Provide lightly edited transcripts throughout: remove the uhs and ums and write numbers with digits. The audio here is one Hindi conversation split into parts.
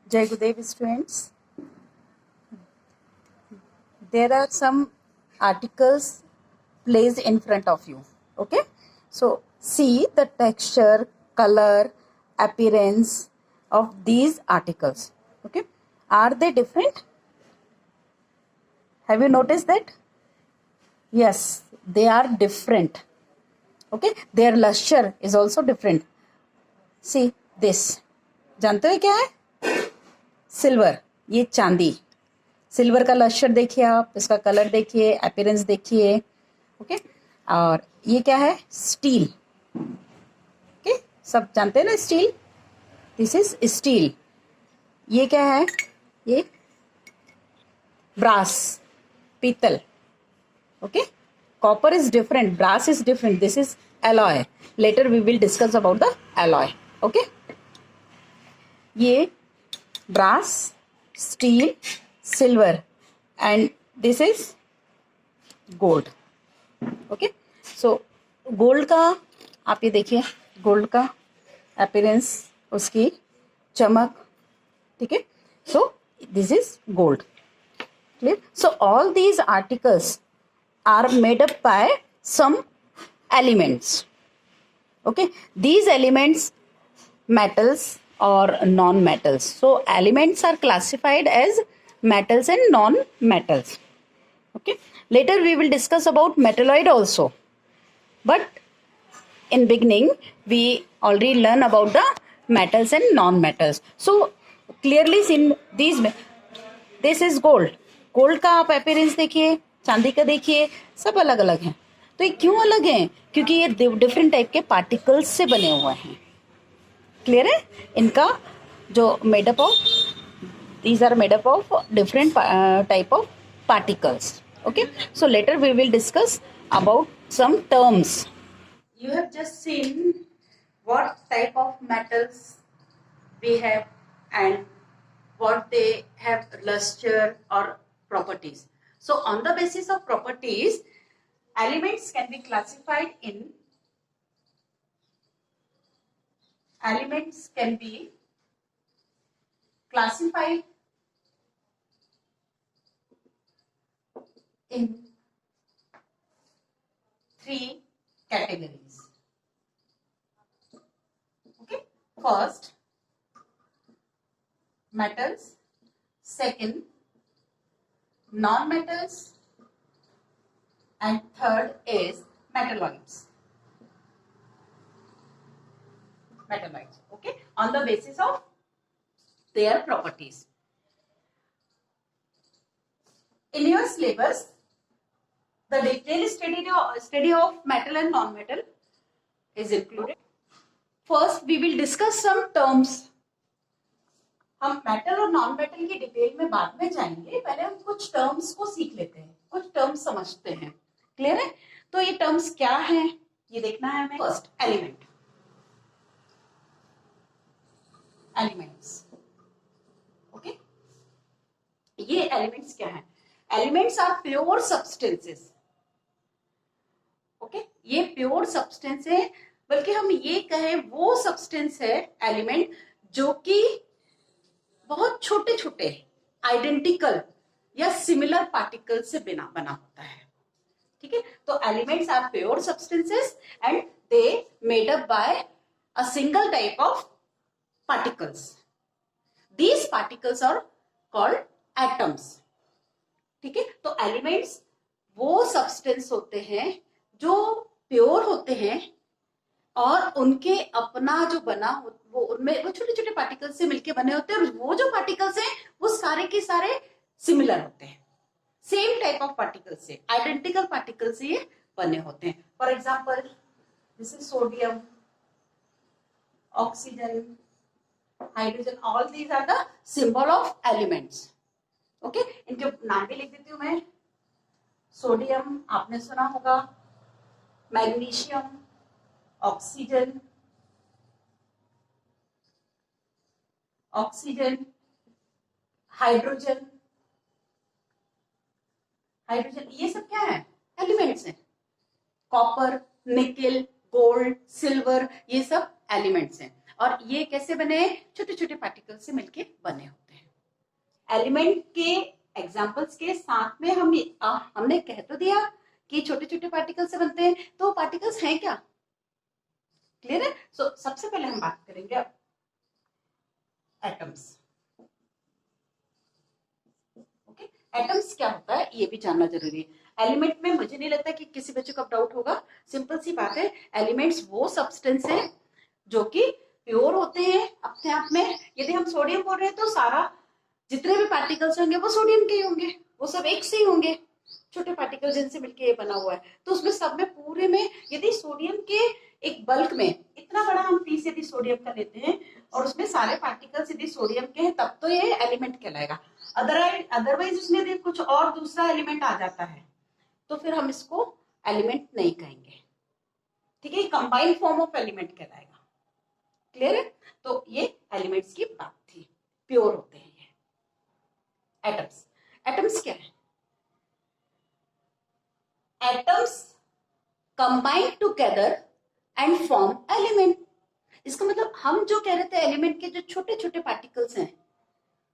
Jai Gurudev students. There are some articles placed in front of you. Okay. So see the texture, color, appearance of these articles. Okay. Are they different? Have you noticed that? Yes, they are different. Okay. Their luster is also different. See this. जानते हो क्या है? सिल्वर. ये चांदी. सिल्वर का लश्कर देखिए, आप इसका कलर देखिए, अपीयरेंस देखिए. ओके. और ये क्या है? स्टील. ओके. सब जानते हैं ना स्टील. This is steel. ये क्या है? ये ब्रास, पीतल. Okay. Copper is different, brass is different. This is alloy. Later we will discuss about the alloy. Okay. ये brass, steel, silver and this is gold. okay, so gold का आप ये देखिए, gold का appearance, उसकी चमक. ठीक है. so this is gold. clear? so all these articles are made up by some elements. okay, these elements metals or non-metals. so elements are classified as metals and non-metals. okay, later we will discuss about metalloid also, but in beginning we already learn about the metals and non-metals. so clearly seen these. this is gold. gold का आप appearance देखिए, चांदी का देखिए, सब अलग अलग हैं. तो ये क्यों अलग हैं? क्योंकि ये डिफरेंट टाइप के पार्टिकल्स से बने हुए हैं. क्लियर है? इनका जो made up of, these are made up of different type of particles. okay, so later we will discuss about some terms. You have just seen what type of metals we have and what they have luster or properties. so on the basis of properties, elements can be classified in in three categories. okay, first metals, second non-metals, and third is metalloids. Okay, on the basis of their properties. in your syllabus, the detailed study of metal and non-metal is included. First we will discuss some terms. हम मेटल और नॉन मेटल की डिटेल में बाद में जाएंगे. पहले हम कुछ टर्म्स को सीख लेते हैं, कुछ टर्म्स समझते हैं. क्लियर है? तो ये टर्म्स क्या हैं ये देखना है हमें. First elements. ओके, ये एलिमेंट्स क्या हैं? Elements are pure substances. Okay, ये प्योर सब्सटेंस है, बल्कि हम ये कहें वो सब्सटेंस है एलिमेंट जो कि बहुत छोटे छोटे आइडेंटिकल या सिमिलर पार्टिकल से बना होता है. ठीक है. तो elements are pure substances and they made up by a single type of particles. These particles are called atoms. ठीक है. तो एलिमेंट्स वो सब्सटेंस होते हैं जो प्योर होते हैं और उनके अपना जो बना वो उनमें वो छोटे छोटे पार्टिकल से मिलके बने होते हैं. और वो जो पार्टिकल्स हैं वो सारे के सारे सिमिलर होते हैं, सेम टाइप ऑफ पार्टिकल से, आइडेंटिकल पार्टिकल से ये बने होते हैं. For example this is sodium, oxygen, hydrogen. All these are the symbol of elements. Okay, इनके नाम भी लिख देती हूँ मैं. सोडियम आपने सुना होगा, मैग्नीशियम, ऑक्सीजन, हाइड्रोजन. ये सब क्या है? एलिमेंट्स हैं. कॉपर, निकेल, गोल्ड, सिल्वर, ये सब एलिमेंट्स हैं. और ये कैसे बने? छोटे छोटे पार्टिकल से मिलके बने होते हैं। एलिमेंट के एग्जाम्पल्स के साथ में हमने कह तो दिया कि छोटे छोटे पार्टिकल से बनते हैं, तो पार्टिकल्स हैं क्या? क्लियर है? सो सबसे पहले हम बात करेंगे एटम्स। ओके, एटम्स क्या होता है ये भी जानना जरूरी है। एलिमेंट में मुझे नहीं लगता कि किसी बच्चे को डाउट होगा, सिंपल सी बात है। एलिमेंट्स वो सब्सटेंस है जो कि प्योर होते हैं अपने आप में। यदि हम सोडियम बोल रहे हैं तो सारा जितने भी पार्टिकल्स होंगे वो सोडियम के ही होंगे, वो सब एक से ही होंगे, छोटे पार्टिकल जिनसे मिलके ये बना हुआ है। तो उसमें सब में पूरे में यदि सोडियम के एक बल्क में इतना बड़ा हम पीस यदि सोडियम का लेते हैं और उसमें सारे पार्टिकल्स यदि सोडियम के हैं, तब तो ये एलिमेंट कहलाएगा। अदरवाइज उसमें यदि कुछ और दूसरा एलिमेंट आ जाता है तो फिर हम इसको एलिमेंट नहीं कहेंगे, ठीक है? कंबाइंड फॉर्म ऑफ एलिमेंट कहलाएगा। क्लियर है? तो ये एलिमेंट्स की बात थी, प्योर होते हैं ये एटम्स। एटम्स क्या है? Atoms combine together and form element. इसका मतलब हम जो कह रहे थे एलिमेंट के जो छोटे छोटे पार्टिकल्स हैं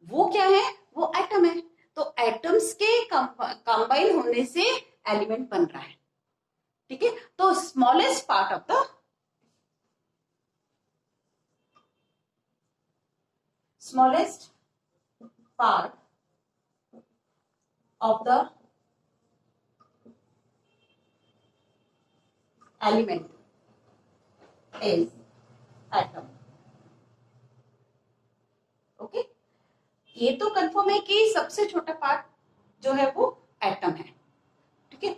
वो क्या है? वो एटम है। तो एटम्स के कंबाइन होने से एलिमेंट बन रहा है, ठीक है? तो smallest part of the smallest part of the element is atom. Okay, ये तो कंफर्म है कि सबसे छोटा पार्ट जो है वो एटम है, ठीक है?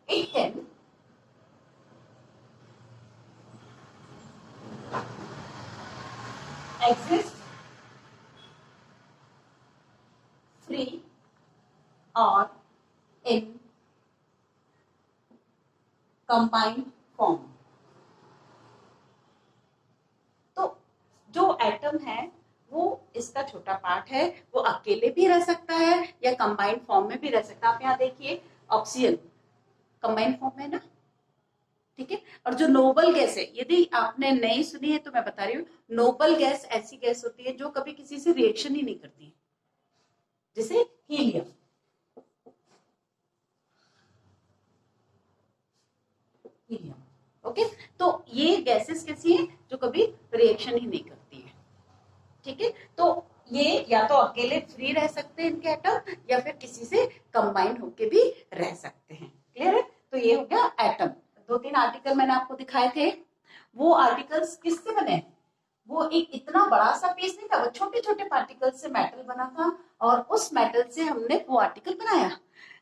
It can exist free or in combined form. तो जो एटम है वो इसका छोटा पार्ट है, वो अकेले भी रह सकता है या कंबाइंड फॉर्म में भी रह सकता है। आप यहाँ देखिए ऑक्सीजन कंबाइंड फॉर्म में ना, ठीक है? और जो नोबल गैस है, यदि आपने नहीं सुनी है तो मैं बता रही हूँ, नोबल गैस ऐसी गैस होती है जो कभी किसी से रिएक्शन ही नहीं करती है, जैसे हीलियम। ओके, तो ये गैसेस कैसी हैं जो कभी रिएक्शन ही नहीं करती है, ठीक है? तो ये या तो अकेले फ्री रह सकते हैं इनके एटम या फिर किसी से कंबाइंड होके भी रह सकते हैं। क्लियर है? तो ये हो गया एटम। 2-3 आर्टिकल मैंने आपको दिखाए थे, वो आर्टिकल्स किससे बने? वो एक इतना बड़ा सा पीस नहीं था, वो छोटे छोटे पार्टिकल से मेटल बना था और उस मेटल से हमने वो आर्टिकल बनाया।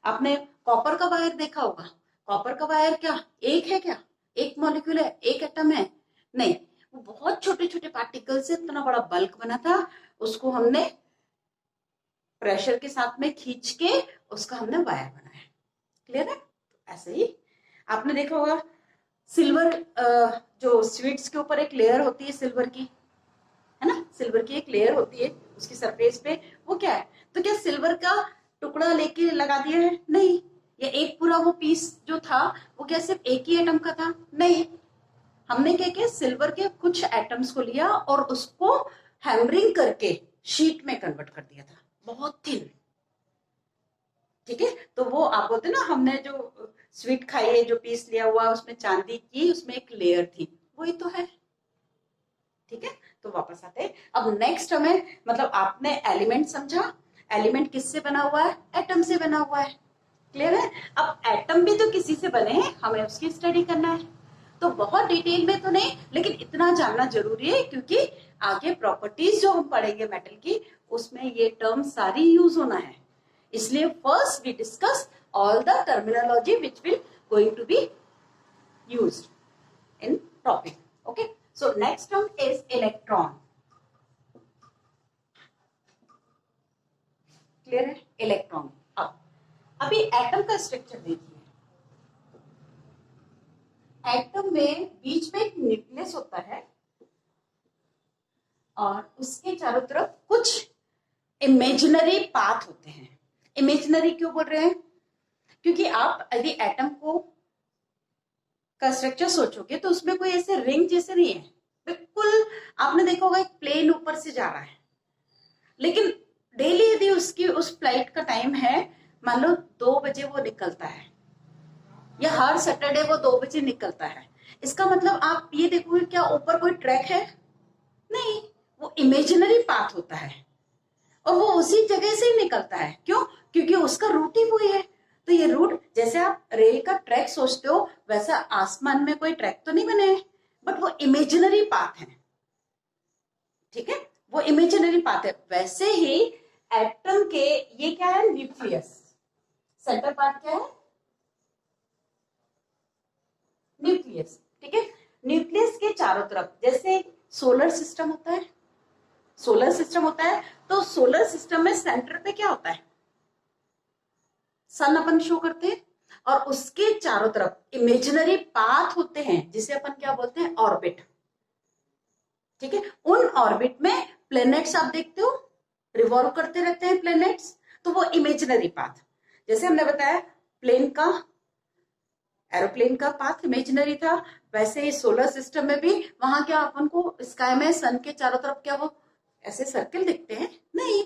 आपने कॉपर का वायर देखा होगा। कॉपर का वायर क्या एक है? क्या एक मॉलिक्यूल है? एक एटम है? नहीं, वो बहुत छोटे छोटे पार्टिकल से इतना बड़ा बल्क बना था, उसको हमने प्रेशर के साथ में खींच के उसका हमने वायर बनाया। क्लियर है? ऐसे ही आपने देखा होगा सिल्वर, जो स्वीट्स के ऊपर एक लेयर होती है सिल्वर की, है ना? सिल्वर की एक लेयर होती है उसकी सरफेस पे, वो क्या है? तो क्या सिल्वर का टुकड़ा लेके लगा दिया है? नहीं। या एक पूरा वो पीस जो था वो क्या सिर्फ एक ही एटम का था? नहीं। हमने क्या किया, सिल्वर के कुछ एटम्स को लिया और उसको हैमरिंग करके शीट में कन्वर्ट कर दिया था, बहुत थिन, ठीक है? तो वो आप बोलते ना, हमने जो स्वीट खाई है, जो पीस लिया हुआ उसमें चांदी की उसमें एक लेयर थी, वही तो है, ठीक है? तो वापस आते हैं अब नेक्स्ट हमें, मतलब आपने एलिमेंट समझा, एलिमेंट किससे बना हुआ है? एटम से बना हुआ है। क्लियर है? अब एटम भी तो किसी से बने हैं, हमें उसकी स्टडी करना है। तो बहुत डिटेल में तो नहीं, लेकिन इतना जानना जरूरी है क्योंकि आगे प्रॉपर्टीज जो हम पढ़ेंगे मेटल की, उसमें ये टर्म सारी यूज होना है। इसलिए first we discuss all the terminology which will going to be used in topic. Okay, so next term is electron. Clear है? इलेक्ट्रॉन। अब अभी एटम का स्ट्रक्चर देखिए। एटम में बीच में एक न्यूक्लियस होता है और उसके चारों तरफ कुछ इमेजिनरी पाथ होते हैं। इमेजिनरी क्यों बोल रहे हैं? क्योंकि आप यदि एटम को का स्ट्रक्चर सोचोगे तो उसमें कोई ऐसे रिंग जैसे नहीं है, बिल्कुल आपने देखा होगा एक प्लेन ऊपर से जा रहा है, लेकिन डेली यदि उसकी उस फ्लाइट का टाइम है, मान लो 2 बजे वो निकलता है, या हर सैटरडे वो 2 बजे निकलता है, इसका मतलब आप ये देखोगे क्या ऊपर कोई ट्रैक है? नहीं, वो इमेजिनरी पाथ होता है और वो उसी जगह से ही निकलता है। क्यों? क्योंकि उसका रूट ही वही है। तो ये रूट, जैसे आप रेल का ट्रैक सोचते हो, वैसा आसमान में कोई ट्रैक तो नहीं बने हैं, बट वो इमेजिनरी पाथ है। ठीक है, वो इमेजिनरी पाथ है। वैसे ही एटम के, ये क्या है? न्यूक्लियस। सेंटर पार्ट क्या है? न्यूक्लियस। ठीक है, न्यूक्लियस के चारों तरफ, जैसे सोलर सिस्टम होता है, सोलर सिस्टम होता है, तो सोलर सिस्टम में सेंटर पे क्या होता है? सन अपन शो करते हैं, और उसके चारों तरफ इमेजिनरी पाथ होते हैं, जिसे अपन क्या बोलते हैं? ऑर्बिट। ठीक है, उन ऑर्बिट में प्लैनेट्स आप देखते हो, रिवॉल्व करते रहते हैं प्लैनेट्स, तो वो इमेजिनरी पाथ। जैसे हमने बताया प्लेन का, एरोप्लेन का पाथ इमेजिनरी था, वैसे ही सोलर सिस्टम में भी वहां क्या अपन को स्काई में सन के चारों तरफ क्या वो ऐसे सर्किल दिखते हैं? नहीं,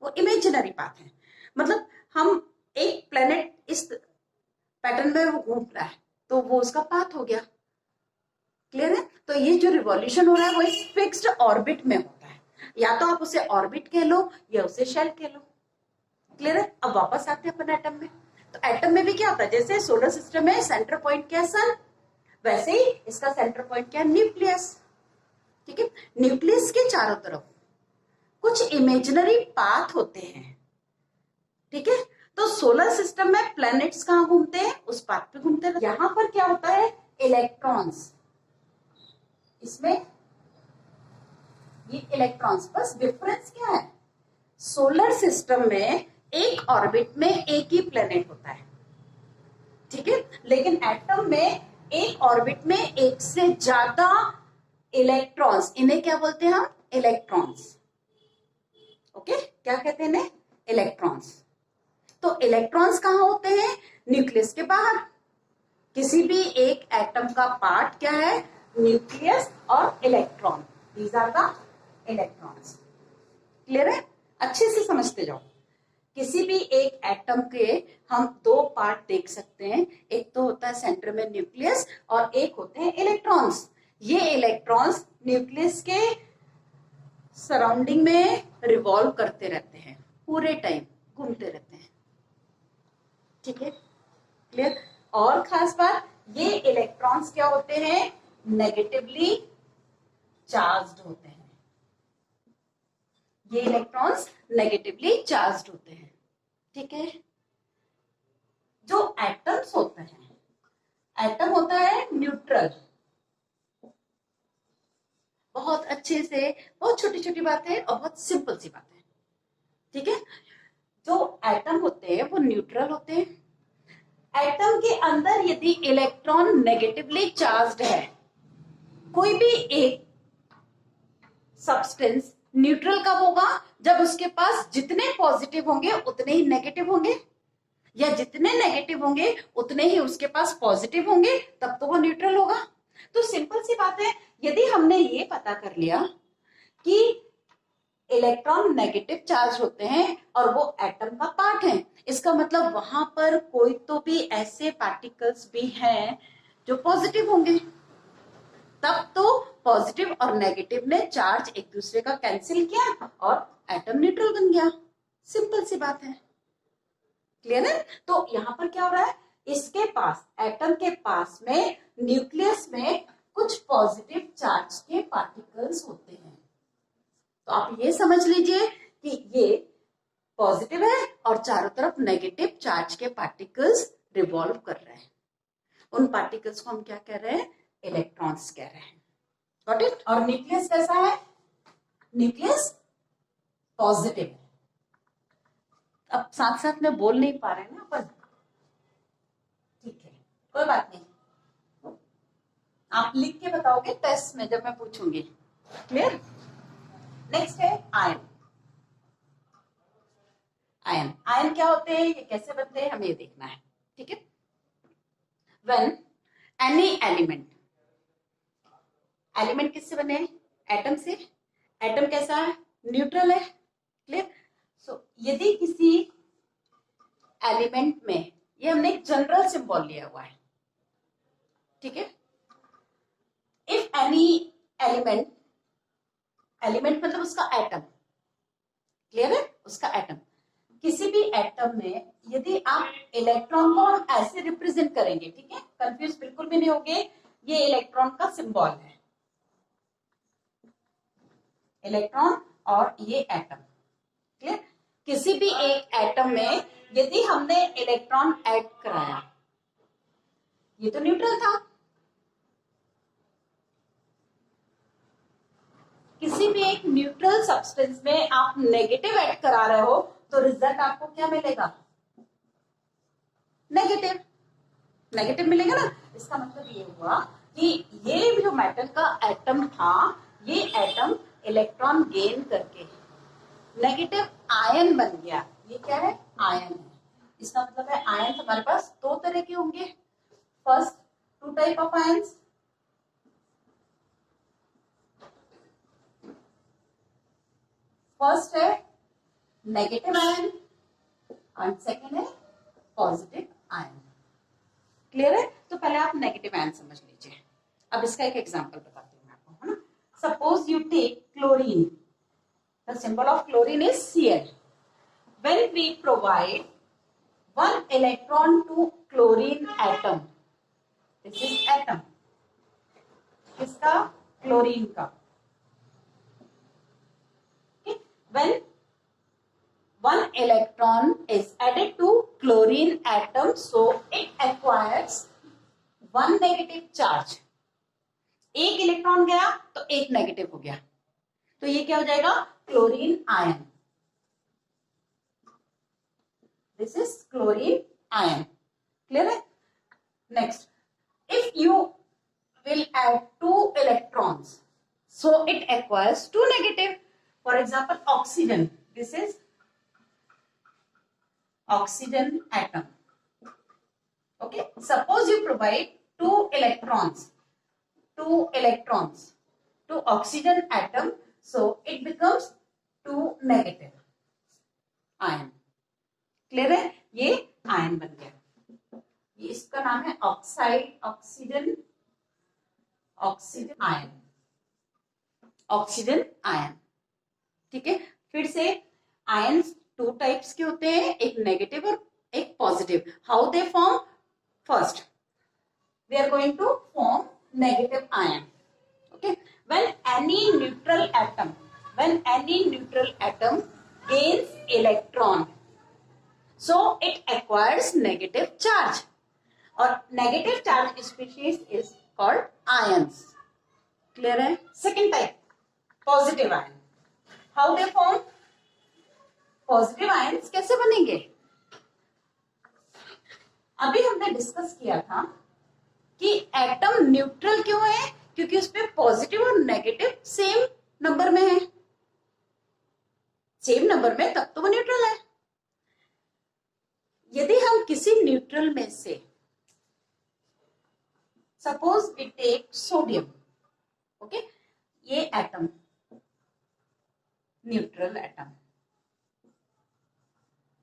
वो इमेजिनरी पाथ है। मतलब हम एक प्लेनेट इस पैटर्न में वो घूम रहा है, तो वो उसका पाथ हो गया। क्लियर है? तो ये जो रिवॉल्यूशन हो रहा है वो एक फिक्स्ड ऑर्बिट में होता है, या तो आप उसे ऑर्बिट कह लो या उसे शेल कह लो। क्लियर है? अब वापस आते हैं अपन एटम में। तो एटम में भी क्या होता है? जैसे सोलर सिस्टम में सेंटर पॉइंट क्या है? सन। वैसे ही इसका सेंटर पॉइंट क्या है? न्यूक्लियस। ठीक है, न्यूक्लियस के चारों तरफ कुछ इमेजिनरी पाथ होते हैं। ठीक है, तो सोलर सिस्टम में प्लैनेट्स कहां घूमते हैं? उस पाथ पे घूमते हैं। यहां पर क्या होता है? इलेक्ट्रॉन्स। इसमें ये इलेक्ट्रॉन्स, बस डिफरेंस क्या है? सोलर सिस्टम में एक ऑर्बिट में एक ही प्लेनेट होता है। ठीक है, लेकिन एटम में एक ऑर्बिट में एक से ज्यादा इलेक्ट्रॉन्स, इन्हें क्या बोलते हैं हम? इलेक्ट्रॉन्स। ओके, क्या कहते हैं इन्हें? इलेक्ट्रॉन्स। तो इलेक्ट्रॉन्स कहां होते हैं? न्यूक्लियस के बाहर। किसी भी एक एटम का पार्ट क्या है? न्यूक्लियस और electron, these are the electrons. Clear है? अच्छे से समझते जाओ। किसी भी एक एटम के हम दो पार्ट देख सकते हैं, एक तो होता है सेंटर में न्यूक्लियस और एक होते हैं इलेक्ट्रॉन्स। ये इलेक्ट्रॉन्स न्यूक्लियस के सराउंडिंग में रिवॉल्व करते रहते हैं, पूरे टाइम घूमते रहते हैं। ठीक है, क्लियर? और खास बात, ये इलेक्ट्रॉन्स क्या होते हैं? नेगेटिवली चार्ज्ड होते हैं। ये इलेक्ट्रॉन्स नेगेटिवली चार्ज्ड होते हैं। ठीक है, जो एटम्स होते हैं, एटम होता है न्यूट्रल। बहुत अच्छे से, बहुत छोटी छोटी बातें और बहुत सिंपल सी बातें। ठीक है, जो एटम होते हैं वो न्यूट्रल होते हैं। एटम के अंदर यदि इलेक्ट्रॉन नेगेटिवली चार्ज्ड है, कोई भी एक सब्सटेंस न्यूट्रल कब होगा? जब उसके पास जितने पॉजिटिव होंगे उतने ही नेगेटिव होंगे, या जितने नेगेटिव होंगे उतने ही उसके पास पॉजिटिव होंगे, तब तो वो न्यूट्रल होगा। तो सिंपल सी बात है, यदि हमने ये पता कर लिया कि इलेक्ट्रॉन नेगेटिव चार्ज होते हैं और वो एटम का पार्ट है, इसका मतलब वहां पर कोई तो भी ऐसे पार्टिकल्स भी हैं जो पॉजिटिव होंगे, तब तो पॉजिटिव और नेगेटिव ने चार्ज एक दूसरे का कैंसिल किया और एटम न्यूट्रल बन गया। सिंपल सी बात है। क्लियर है? तो यहां पर क्या हो रहा है? इसके पास, एटम के पास में न्यूक्लियस में कुछ पॉजिटिव चार्ज के पार्टिकल्स होते हैं। तो आप ये समझ लीजिए कि ये पॉजिटिव है और चारों तरफ नेगेटिव चार्ज के पार्टिकल्स रिवॉल्व कर रहे हैं। उन पार्टिकल्स को हम क्या कह रहे हैं? इलेक्ट्रॉन्स कह रहे हैं। Got it? और न्यूक्लियस कैसा है? न्यूक्लियस पॉजिटिव है। अब साथ साथ में बोल नहीं पा रहे हैं ना अपन, ठीक है, कोई बात नहीं, आप लिख के बताओगे टेस्ट में जब मैं पूछूंगी। क्लियर? नेक्स्ट है आयन। आयन, आयन क्या होते हैं, ये कैसे बनते हैं, हमें ये देखना है। ठीक है, व्हेन एनी एलिमेंट, एलिमेंट किससे बने हैं? एटम से। एटम कैसा है? न्यूट्रल है। क्लियर? सो यदि किसी एलिमेंट में, ये हमने एक जनरल सिंबल लिया हुआ है, ठीक है, इफ एनी एलिमेंट, एलिमेंट मतलब उसका एटम, क्लियर है, उसका एटम, किसी भी एटम में यदि आप इलेक्ट्रॉन को हम ऐसे रिप्रेजेंट करेंगे, ठीक है, कंफ्यूज बिल्कुल भी नहीं होगे, ये इलेक्ट्रॉन का सिंबल है, इलेक्ट्रॉन और ये एटम, क्लियर। किसी भी एक एटम में यदि हमने इलेक्ट्रॉन ऐड कराया, ये तो न्यूट्रल था, किसी भी एक न्यूट्रल सब्सटेंस में आप नेगेटिव ऐड करा रहे हो तो रिजल्ट आपको क्या मिलेगा? नेगेटिव। नेगेटिव मिलेगा ना। इसका मतलब ये हुआ कि ये जो मेटल का एटम था, ये एटम इलेक्ट्रॉन गेन करके नेगेटिव आयन बन गया। ये क्या है? आयन है। इसका मतलब है आयन हमारे पास दो तरह के होंगे। First, two type of ions. First है नेगेटिव आयन और सेकेंड है पॉजिटिव आयन। क्लियर है? तो पहले आप नेगेटिव आयन समझ लीजिए। अब इसका एक एग्जांपल बताती हूँ मैं आपको, है ना। Suppose you take chlorine, the symbol of chlorine is Cl. When we provide one electron to chlorine atom, this is atom, किसका? क्लोरीन का। Okay? When one electron is added to chlorine atom, so it acquires one negative charge. एक इलेक्ट्रॉन गया तो एक नेगेटिव हो गया, तो ये क्या हो जाएगा? Chlorine ion. This is chlorine ion. Clear है? Next, if you will add two electrons, so it acquires two negative. For example, oxygen. This is oxygen atom. Okay. Suppose you provide two electrons to oxygen atom, so it becomes two negative ion. Clear है? ये आयन बन गया। ये इसका नाम है oxide, oxygen, oxygen ion, oxygen ion. ठीक है। फिर से आयंस टू टाइप्स के होते हैं, एक नेगेटिव और एक positive. How they form? First we are going to form negative ion. Okay. When any neutral atom gains electron, so it acquires negative charge, और negative charge species is called ions. Clear है? Second type, positive ion. How they form? Positive ions कैसे बनेंगे? अभी हमने डिस्कस किया था कि एटम न्यूट्रल क्यों है, क्योंकि उसपे पॉजिटिव और नेगेटिव सेम नंबर में है। सेम नंबर में तब तो वो न्यूट्रल है। यदि हम किसी न्यूट्रल में से, suppose we take sodium, okay, ये एटम न्यूट्रल एटम,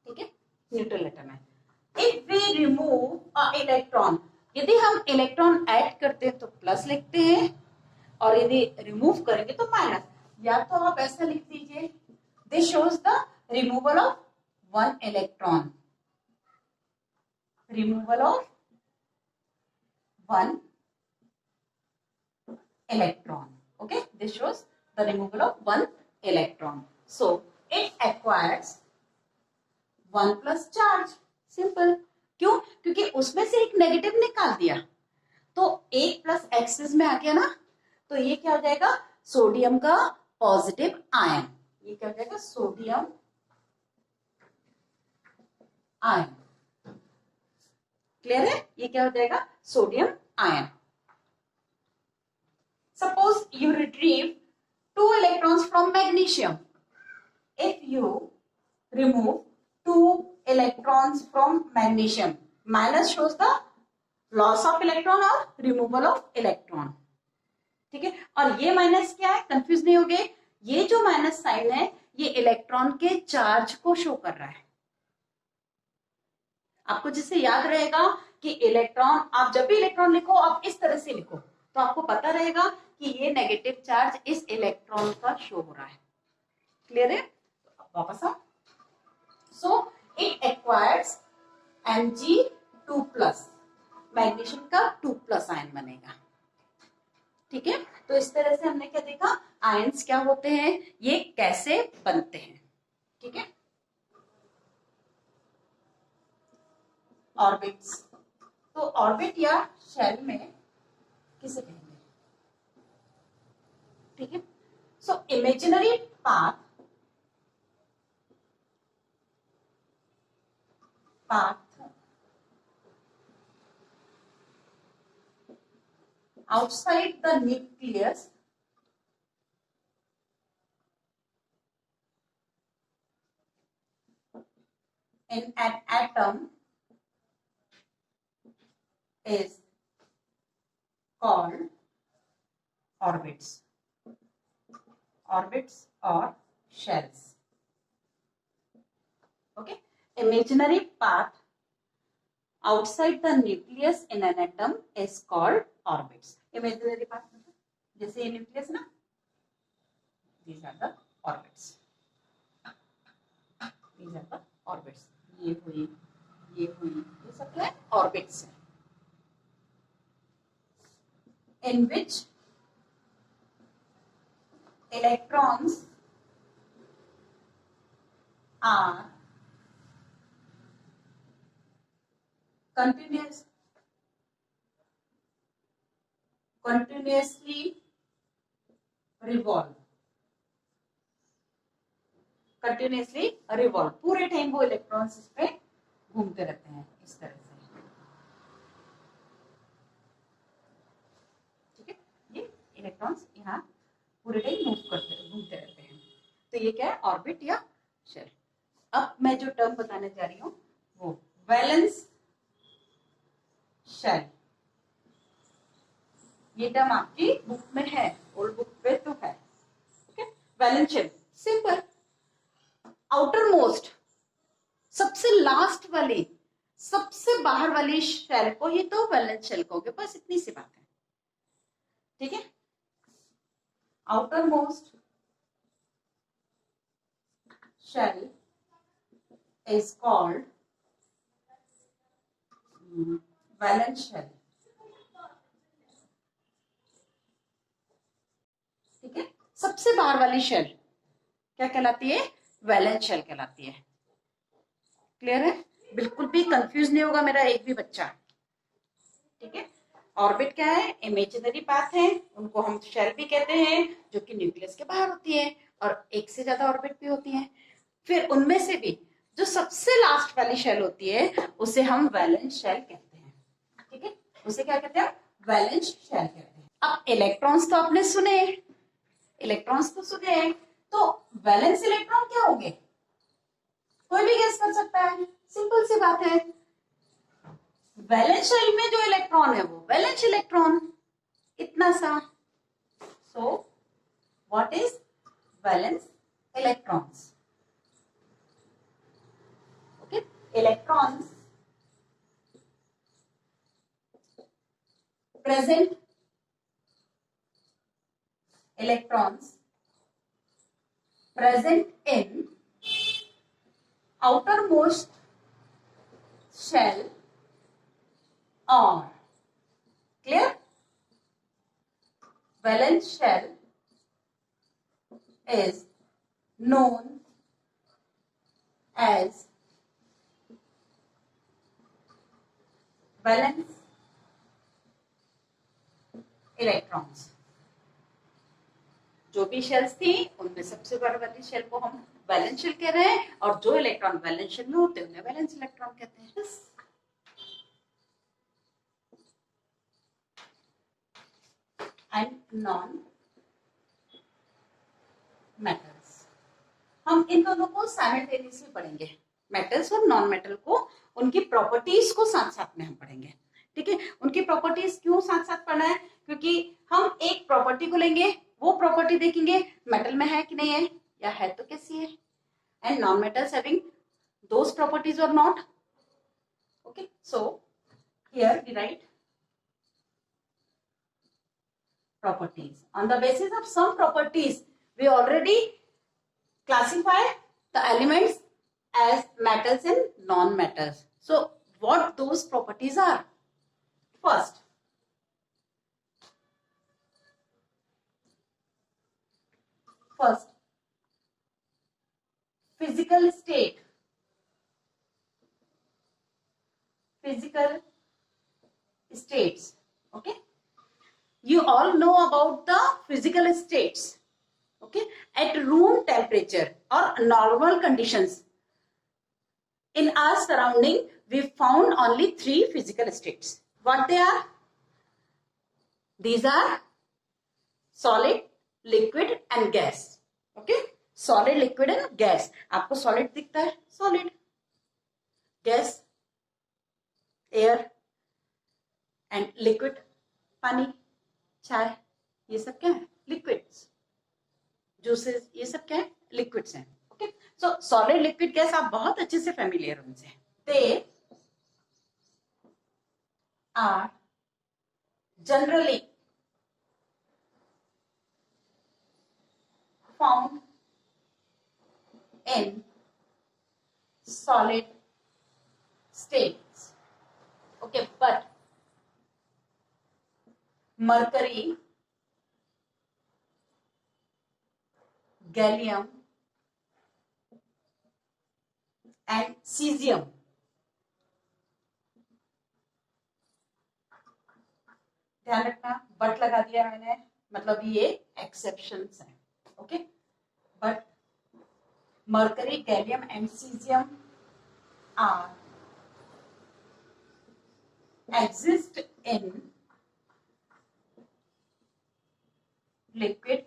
ठीक है, न्यूट्रल एटम है। If we remove a electron, यदि हम इलेक्ट्रॉन ऐड करते हैं तो प्लस लिखते हैं, और यदि रिमूव करेंगे तो माइनस। या तो आप ऐसा लिख दीजिए, this shows the removal of one electron, removal of one electron. Okay, this shows the removal of one electron. So it acquires one plus charge. Simple. क्यों? क्योंकि उसमें से एक नेगेटिव निकाल दिया, तो एक प्लस एक्सेस में आ गया ना, तो ये क्या हो जाएगा? सोडियम का पॉजिटिव आयन। ये क्या हो जाएगा? Sodium ion. क्लियर है? ये क्या हो जाएगा? Sodium ion. Suppose you retrieve two electrons from magnesium. If you remove two electrons from magnesium, minus shows the loss of electron और रिमूवल ऑफ इलेक्ट्रॉन। ठीक है। और ये माइनस क्या है, कंफ्यूज नहीं हो गए, ये जो माइनस साइन है ये इलेक्ट्रॉन के चार्ज को शो कर रहा है। आपको जिससे याद रहेगा कि इलेक्ट्रॉन, आप जब भी इलेक्ट्रॉन लिखो आप इस तरह से लिखो तो आपको पता रहेगा कि ये नेगेटिव चार्ज इस इलेक्ट्रॉन का शो हो रहा है। क्लियर है? वापस आओ। So it acquires Mg2+, magnesium का 2+ आयन बनेगा। ठीक है, तो इस तरह से हमने क्या देखा, आयंस क्या होते हैं, ये कैसे बनते हैं। ठीक है, ऑर्बिट्स, तो ऑर्बिट या शेल में किसे कहेंगे? ठीक है, so imaginary path outside the nucleus in an atom is called orbits, orbits or shells. Okay, imaginary path outside the nucleus in an atom is called orbits. Imaginary path मतलब जैसे ये nucleus ना, these are the orbits, these are the orbits, ये हुई, ये सब क्या है, orbits है, in which electrons are continuously revolve, continuously revolve, पूरे टाइम वो इलेक्ट्रॉन्स इस पे घूमते रहते हैं इस तरह से। ठीक है, ये इलेक्ट्रॉन्स यहाँ पूरे टाइम मूव करते घूमते रहते हैं, तो ये क्या है, ऑर्बिट या शेल। अब मैं जो टर्म बताने जा रही हूँ वो वैलेंस शेल, ये टर्म आपकी बुक में है, ओल्ड बुक पे तो है। Okay, valence shell simple, outer most, सबसे लास्ट वाली, सबसे बाहर वाली शेल को ही तो वैलेंस शेल कहोगे, बस इतनी सी बात है। ठीक है, outer most shell is called valence shell। ठीक है, सबसे बाहर वाली शेल क्या कहलाती है, वैलेंस शेल कहलाती है। क्लियर है? बिल्कुल भी कंफ्यूज नहीं होगा मेरा एक भी बच्चा। ठीक है, ऑर्बिट क्या है, इमेजिनरी पाथ है, उनको हम शेल भी कहते हैं, जो कि न्यूक्लियस के बाहर होती है, और एक से ज्यादा ऑर्बिट भी होती है। फिर उनमें से भी जो सबसे लास्ट वाली शेल होती है उसे हम वैलेंस शेल कहते हैं। ठीक है, उसे क्या कहते हैं, वैलेंस शेल कहते हैं। अब इलेक्ट्रॉन्स तो आपने सुने, इलेक्ट्रॉन्स तो सुने, तो वैलेंस इलेक्ट्रॉन क्या होंगे, कोई भी गेस कर सकता है, सिंपल सी बात है, वैलेंस शेल में जो इलेक्ट्रॉन है वो वैलेंस इलेक्ट्रॉन, इतना सा। So what is valence electrons? Okay, electrons present, electrons present in outermost shell or, clear, valence shell is known as valence electrons. जो भी शेल्स थी उनमें सबसे बड़ी वाली शेल को हम वैलेंस शेल कह रहे हैं, और जो इलेक्ट्रॉन वैलेंस शेल में होते हैं उन्हें वैलेंस इलेक्ट्रॉन कहते हैं। एंड नॉन मेटल्स, हम इन दोनों को साइमल्टेनियसली पढ़ेंगे, मेटल्स और नॉन मेटल को, उनकी प्रॉपर्टीज को साथ साथ में हम पढ़ेंगे। ठीक है, उनकी प्रॉपर्टीज क्यों साथ साथ पढ़ना है, क्योंकि हम एक प्रॉपर्टी को लेंगे, वो प्रॉपर्टी देखेंगे मेटल में है कि नहीं है, या है तो कैसी है, and non metals having those properties और नॉट. Okay, so here we write properties. On the basis of some properties, we already classify the elements as metals and non-metals. So, what those properties are? First, physical state. Physical states. Okay. You all know about the physical states. Okay, at room temperature or normal conditions in our surrounding, we found only 3 physical states. What they are? These are solid, liquid and gas. Okay, solid, liquid and gas. आपको solid दिखता है, solid. Gas, air and liquid, पानी, चाय, ये सब क्या है, लिक्विड्स. जूसेस, ये सब क्या है, लिक्विड्स हैं. Okay, so solid, liquid, gas आप बहुत अच्छे से फेमिलियर हो उनसे. They are generally found in solid states. Okay, but mercury, gallium and cesium, ध्यान रखना, बट लगा दिया मैंने, मतलब ये एक्सेप्शंस हैं. Okay, but mercury, gallium and cesium are exist in liquid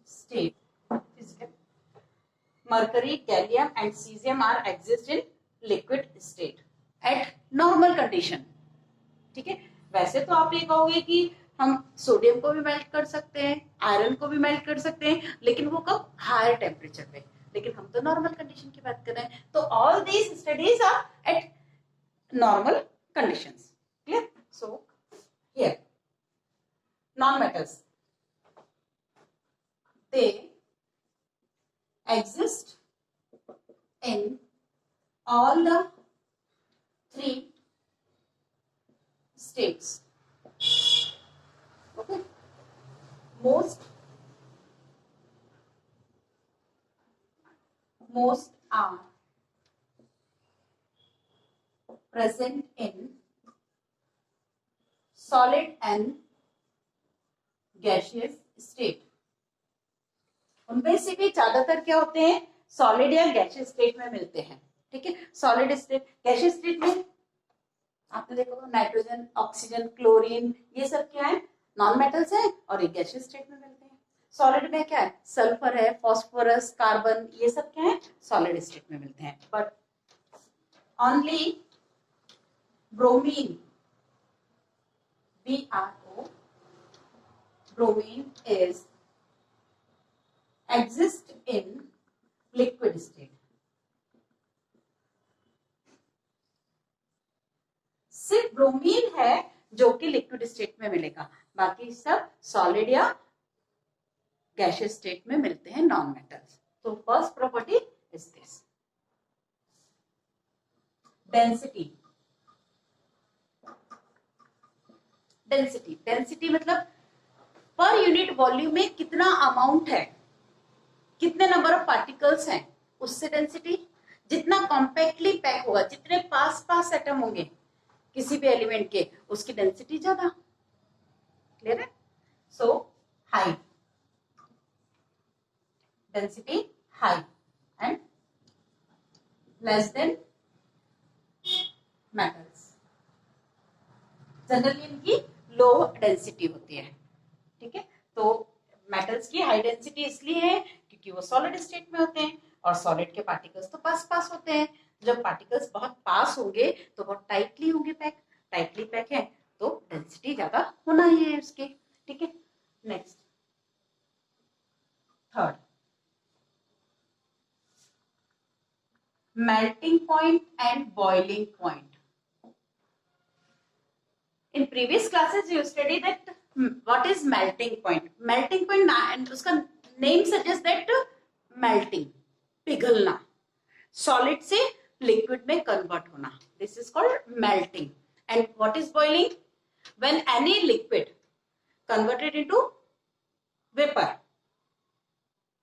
state. Mercury, gallium and cesium are exist in liquid state at normal condition. ठीक है, वैसे तो आप ये कहोगे कि हम सोडियम को भी मेल्ट कर सकते हैं, आयरन को भी मेल्ट कर सकते हैं, लेकिन वो कब, हायर टेम्परेचर पे. लेकिन हम तो नॉर्मल कंडीशन की बात कर रहे हैं. तो all these studies are at normal conditions. Clear? So here non-metals, they exist in all the 3 states. Okay, most are present in solid and gaseous state. उनमें से भी ज्यादातर क्या होते हैं, सॉलिड या गैसियस स्टेट में मिलते हैं. ठीक है, सॉलिड स्टेट, गैसियस स्टेट में आपने देखो नाइट्रोजन, ऑक्सीजन, क्लोरीन, ये सब क्या है, नॉन मेटल्स हैं और ये गैसियस स्टेट में मिलते हैं. सॉलिड में क्या है, सल्फर है, फास्फोरस, कार्बन, ये सब क्या है, सॉलिड स्टेट में मिलते हैं. But only bromine, BRO, bromine is exist in liquid state. सिर्फ ब्रोमीन है जो कि लिक्विड स्टेट में मिलेगा, बाकी सब सॉलिड या गैसियस स्टेट में मिलते हैं, नॉन मेटल्स. तो first property is this. Density. Density मतलब पर यूनिट वॉल्यूम में कितना अमाउंट है, कितने नंबर ऑफ पार्टिकल्स हैं, उससे डेंसिटी. जितना कॉम्पैक्टली पैक होगा, जितने पास पास एटम होंगे किसी भी एलिमेंट के, उसकी डेंसिटी ज्यादा. क्लियर है? So high, density high and less than metals. Generally इनकी लो डेंसिटी होती है. ठीक है, तो मेटल्स की हाई डेंसिटी इसलिए है क्योंकि वो सॉलिड स्टेट में होते हैं और सॉलिड के पार्टिकल्स तो पास पास होते हैं. जब पार्टिकल्स बहुत पास होंगे तो बहुत टाइटली होंगे पैक, टाइटली पैक है तो डेंसिटी ज्यादा होना ही है उसके, ठीक है। Next third, melting point and boiling point. In previous classes you studied that what is melting point. Melting point and उसका name suggests that melting, पिघलना, solid से liquid में convert होना, this is called melting. And what is boiling? When any liquid converted into vapor,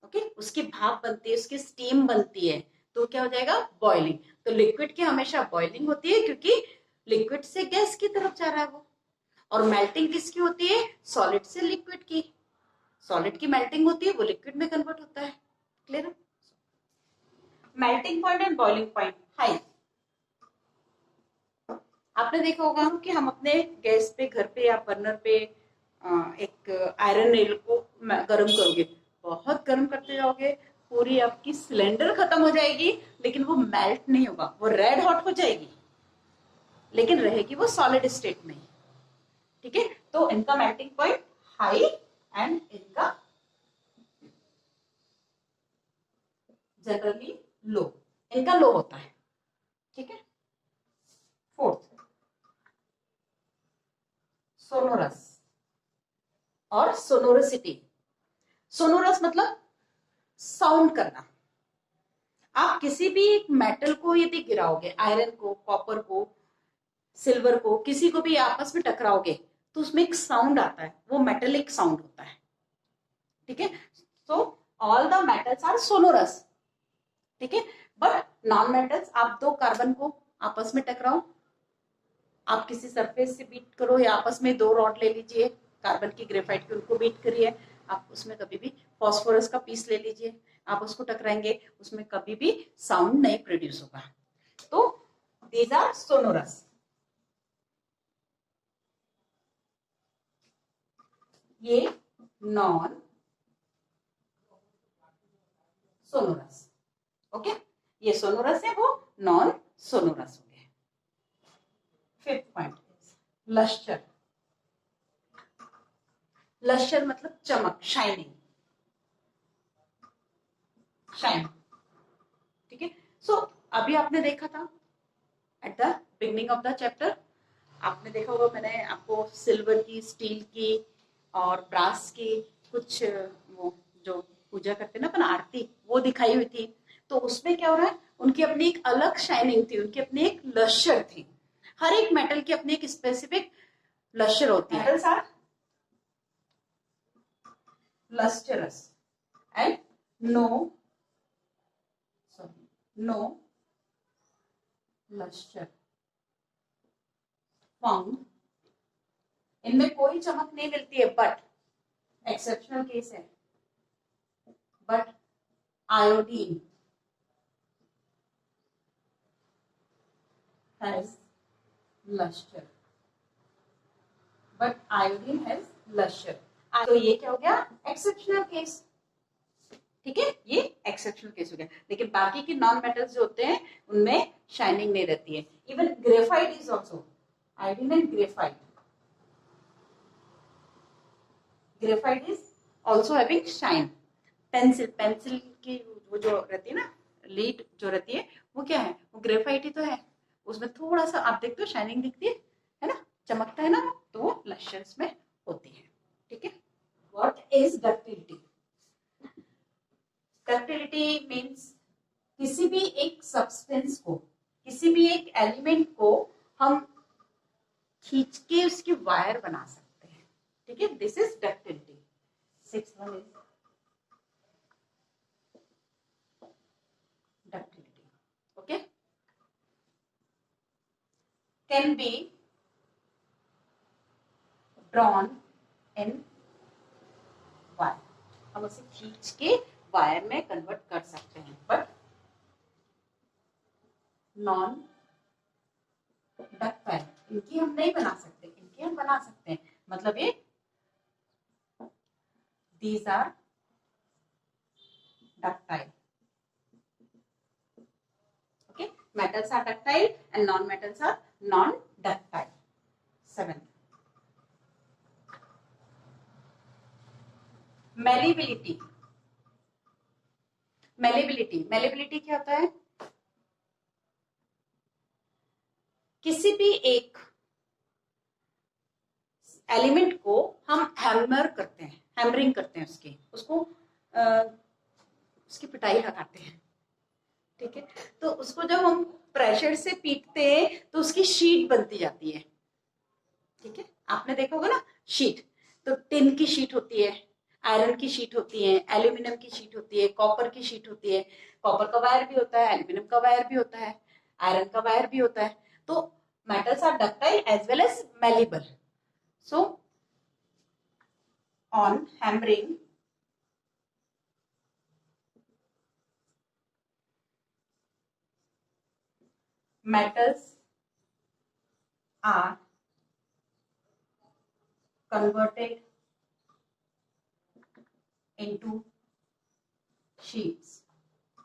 okay उसकी भाप बनती है, उसकी स्टीम बनती है, तो क्या हो जाएगा? बॉइलिंग। तो लिक्विड की हमेशा बॉइलिंग होती है क्योंकि लिक्विड से गैस की तरफ जा रहा है वो। और मेल्टिंग किसकी होती है? सॉलिड से लिक्विड की। सॉलिड की मेल्टिंग होती है, वो लिक्विड में कन्वर्ट होता है। Clear? Melting point and boiling point. High, आपने देखा होगा कि हम अपने गैस पे, घर पे या बर्नर पे एक आयरन नेल को गर्म करोगे, बहुत गर्म करते जाओगे, पूरी आपकी सिलेंडर खत्म हो जाएगी, लेकिन वो मेल्ट नहीं होगा, वो रेड हॉट हो जाएगी, लेकिन रहेगी वो सॉलिड स्टेट में। ठीक है, तो इनका मेल्टिंग पॉइंट हाई एंड इनका जनरली लो, इनका लो होता है। ठीक है। फोर्थ, सोनोरस और सोनोरसिटी। सोनोरस मतलब साउंड करना। आप किसी भी एक मेटल को यदि गिराओगे, आयरन को, कॉपर को, सिल्वर को, किसी को भी आपस में टकराओगे तो उसमें एक साउंड आता है, वो मेटेलिक साउंड होता है। ठीक है, so all the metals are sonorous. ठीक है, बट नॉन मेटल्स, आप दो कार्बन को आपस में टकराओ, आप किसी सरफेस से बीट करो या आपस में दो रॉड ले लीजिए कार्बन की, ग्रेफाइट की, उनको बीट करिए, आप उसमें कभी भी फॉस्फोरस का पीस ले लीजिए, आप उसको टकराएंगे, उसमें कभी भी साउंड नहीं प्रोड्यूस होगा। तो दीज आर सोनोरस। ये नॉन सोनोरस। ओके, ये सोनोरस है, वो नॉन सोनोरस हो गए। Fifth point, lustre. लस्टर मतलब चमक, शाइनिंग, शाइन। ठीक है, सो अभी आपने देखा था at the beginning of the chapter, आपने देखा होगा, मैंने आपको सिल्वर की, स्टील की और ब्रास की कुछ वो जो पूजा करते ना अपन, आरती, वो दिखाई हुई थी। तो उसमें क्या हो रहा है, उनकी अपनी एक अलग शाइनिंग थी, उनकी अपनी एक लश्यर थी। हर एक मेटल की अपनी एक स्पेसिफिक लश्यर होती है। Metals are lustrous and no luster found, इनमें कोई चमक नहीं मिलती है, बट एक्सेप्शनल केस है, but iodine has luster, but iodine has luster। तो ये क्या हो गया? Exceptional case. ठीक है, ये एक्सेप्शनल केस हो गया, लेकिन बाकी के नॉन मेटल्स जो होते हैं उनमें शाइनिंग नहीं रहती है। Even graphite is also, iodine and graphite, graphite is also having shine. Pencil, pencil की वो जो रहती है ना, लीड जो रहती है, वो क्या है? वो ग्रेफाइट ही तो है, उसमें थोड़ा सा आप देखते हो शाइनिंग दिखती है ना, चमकता है ना, तो वो लस्टर्स में होती है। ठीक है। What is ductility? Ductility means किसी भी एक सब्सटेंस को, किसी भी एक एलिमेंट को हम खींच के उसकी वायर बना सकते हैं। ठीक है, this is ductility. Six one is ductility. Okay, can be drawn in wire, हम उसे खींच के वायर में कन्वर्ट कर सकते हैं, बट नॉन डक्टाइल, इनकी हम नहीं बना सकते, इनकी हम बना सकते हैं। मतलब ये these are ductile. Okay, metals are ductile and non-metals are non-ductile. 7, malleability. Malleability क्या होता है? किसी भी एक एलिमेंट को हम हैमरिंग करते हैं, उसको उसकी पिटाई लगाते हैं, ठीक है। तो उसको जब हम प्रेशर से पीटते हैं तो उसकी शीट बनती जाती है, ठीक है। आपने देखा होगा ना शीट, तो टिन की शीट होती है, आयरन की शीट होती है, एल्यूमिनियम की शीट होती है, कॉपर की शीट होती है। कॉपर का वायर भी होता है, एल्यूमिनियम का वायर भी होता है, आयरन का वायर भी होता है। तो metals are ductile as well as malleable. So on hammering, metals are converted into sheets।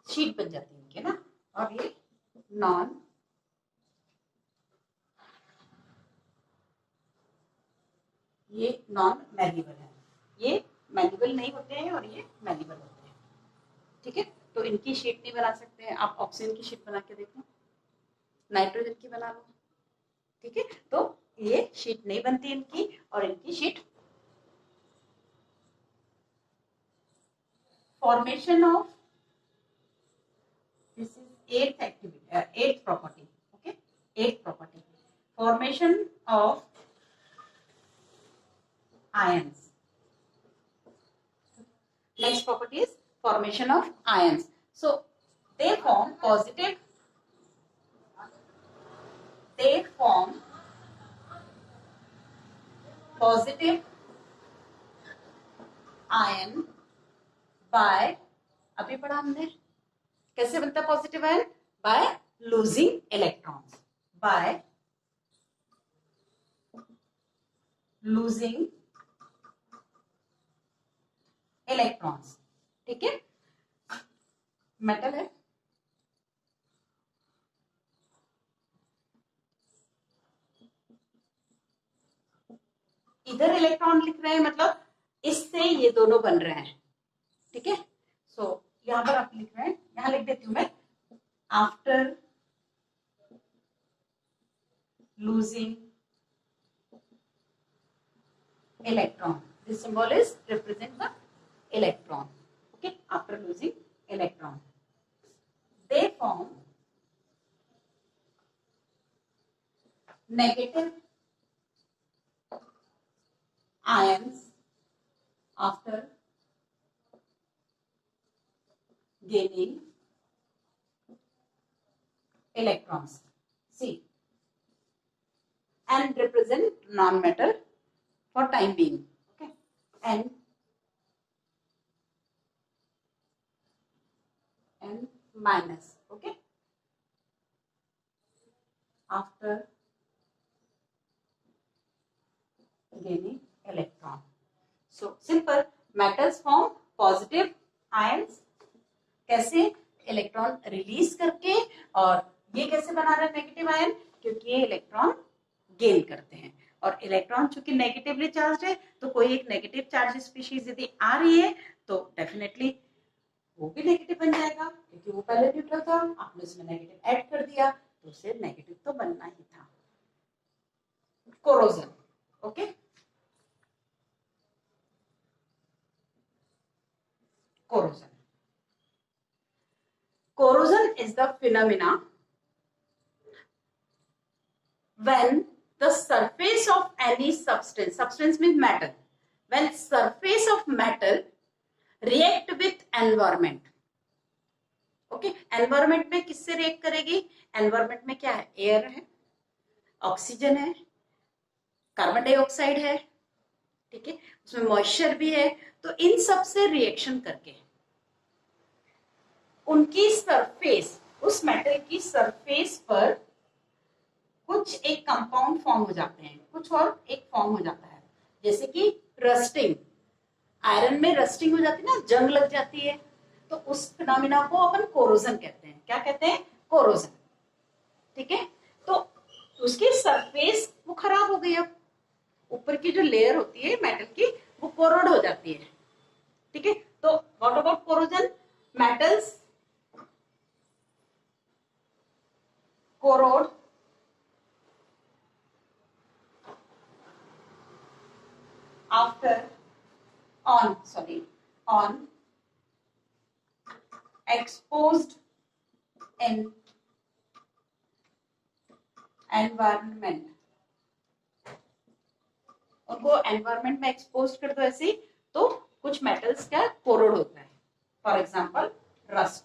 Sheet बन जाती है इनके ना, और ये नॉन मैलिबल है। ये मैलिबल नहीं होते हैं और ये मैलिबल होते हैं, ठीक है। तो इनकी शीट नहीं बना सकते हैं। आप ऑक्सीजन की शीट बना के देखो, नाइट्रोजन की बना लो, ठीक है। तो ये शीट नहीं बनती इनकी, और इनकी sheet formation of, this is eighth property, okay, eighth property, formation of ions। Next property is formation of ions. So they form positive ion by, अभी पढ़ा हमने कैसे बनता है positive ion, by losing electrons, by losing electrons, ठीक है। मेटल है, इधर इलेक्ट्रॉन लिख रहे हैं, मतलब इससे ये दोनों बन रहे हैं, ठीक है। सो यहां पर आप लिख रहे हैं, यहां लिख देती हूं मैं, after losing electron, this symbol is represent the electron, okay, after losing electron they form negative ions after gaining electrons, see, and represent non-metal for time being, okay, and minus, okay, after gaining electron. So simple, metals form positive ions, कैसे, इलेक्ट्रॉन रिलीज करके, और ये कैसे बना रहे हैं नेगेटिव आयन, क्योंकि ये इलेक्ट्रॉन गेन करते हैं, और इलेक्ट्रॉन चूंकि नेगेटिवली चार्ज है, तो कोई एक नेगेटिव चार्ज स्पीशीज यदि आ रही है तो डेफिनेटली वो भी नेगेटिव बन जाएगा, क्योंकि वो पहले न्यूट्रल था, आपने उसमें नेगेटिव ऐड कर दिया तो उसे नेगेटिव तो बनना ही था। Corrosion, okay, corrosion. Corrosion is the phenomena when the surface of any substance means metal, when surface of metal react with environment, okay, environment में किससे react करेगी, environment में क्या है, air है, ऑक्सीजन है, कार्बन डाइऑक्साइड है, ठीक है, उसमें मॉइस्चर भी है, तो इन सब से रिएक्शन करके उनकी सरफेस, उस मेटल की सरफेस पर कुछ एक कंपाउंड फॉर्म हो जाते हैं, कुछ और एक फॉर्म हो जाता है, जैसे कि रस्टिंग, आयरन में रस्टिंग हो जाती है ना, जंग लग जाती है, तो उस फिनोमिना को अपन कोरोजन कहते हैं। क्या कहते हैं, कोरोजन, ठीक है। तो उसकी सरफेस वो खराब हो गई, अब ऊपर की जो लेयर होती है मेटल की वो कोरोड हो जाती है, ठीक है। तो what about corrosion, metals corrode after on exposed in environment, उनको एनवायरमेंट में एक्सपोज कर दो ऐसे तो कुछ मेटल्स का कोरोड होता है, for example rust,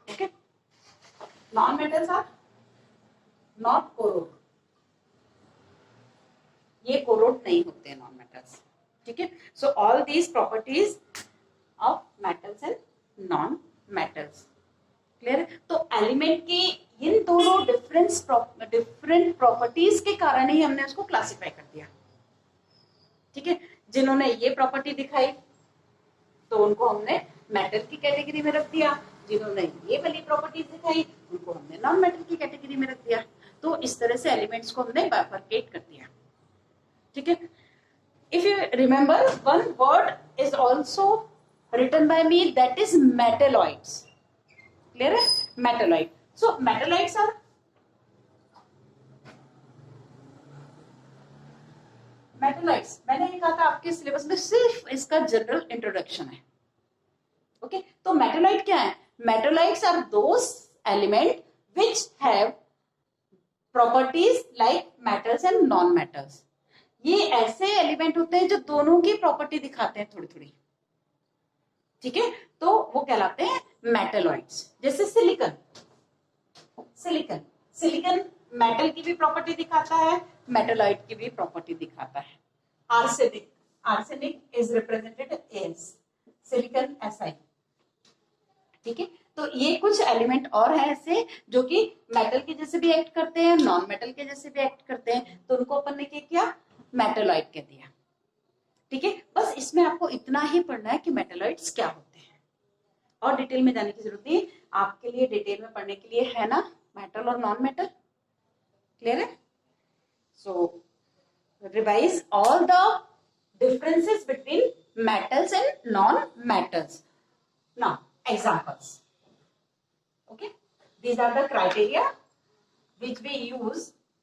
okay. Non metals are not corrode, ये कोरोड नहीं होते हैं नॉन मेटल्स, ठीक है। So all these properties of metals and non metals, clear है। तो एलिमेंट की इन दोनों डिफरेंट प्रॉपर्टीज के कारण ही हमने उसको क्लासिफाई कर दिया, ठीक है। जिन्होंने ये प्रॉपर्टी दिखाई तो उनको हमने मेटल की कैटेगरी में रख दिया, जिन्होंने ये वाली प्रॉपर्टीज दिखाई उनको हमने नॉन मेटल की कैटेगरी में रख दिया। तो इस तरह से एलिमेंट्स को हमने बाइफरकेट कर दिया, ठीक है। If you remember one word is also written by me, that is metalloids, clear है, metalloid. So metalloids are metalloids, मैंने ये कहा था आपके सिलेबस में सिर्फ इसका जनरल इंट्रोडक्शन है, ओके। तो मेटेलॉइड क्या है, metalloids are those element which have properties like metals and non metals. ये ऐसे एलिमेंट होते हैं जो दोनों की प्रॉपर्टी दिखाते हैं थोड़ी थोड़ी, ठीक है। तो वो कहलाते हैं मेटेलॉइड्स। जैसे सिलिकन, सिलिकन सिलिकन मेटल की भी प्रॉपर्टी दिखाता है, मेटेलॉइड की भी प्रॉपर्टी दिखाता है। Arsenic, arsenic is represented as silicon Si, ठीक है। तो ये कुछ एलिमेंट और हैं ऐसे जो कि मेटल के जैसे भी एक्ट करते हैं, नॉन मेटल के जैसे भी एक्ट करते हैं, तो उनको अपन ने क्या किया, मेटेलॉइड कह दिया, ठीक है। बस इसमें आपको इतना ही पढ़ना है कि मेटेलॉइड्स क्या होते हैं, और डिटेल में जाने की जरूरत नहीं, आपके लिए डिटेल में पढ़ने के लिए है ना मेटल और नॉन मेटल, क्लियर है। So revise all the differences between metals and non metals. Now examples, okay, these are the criteria which we use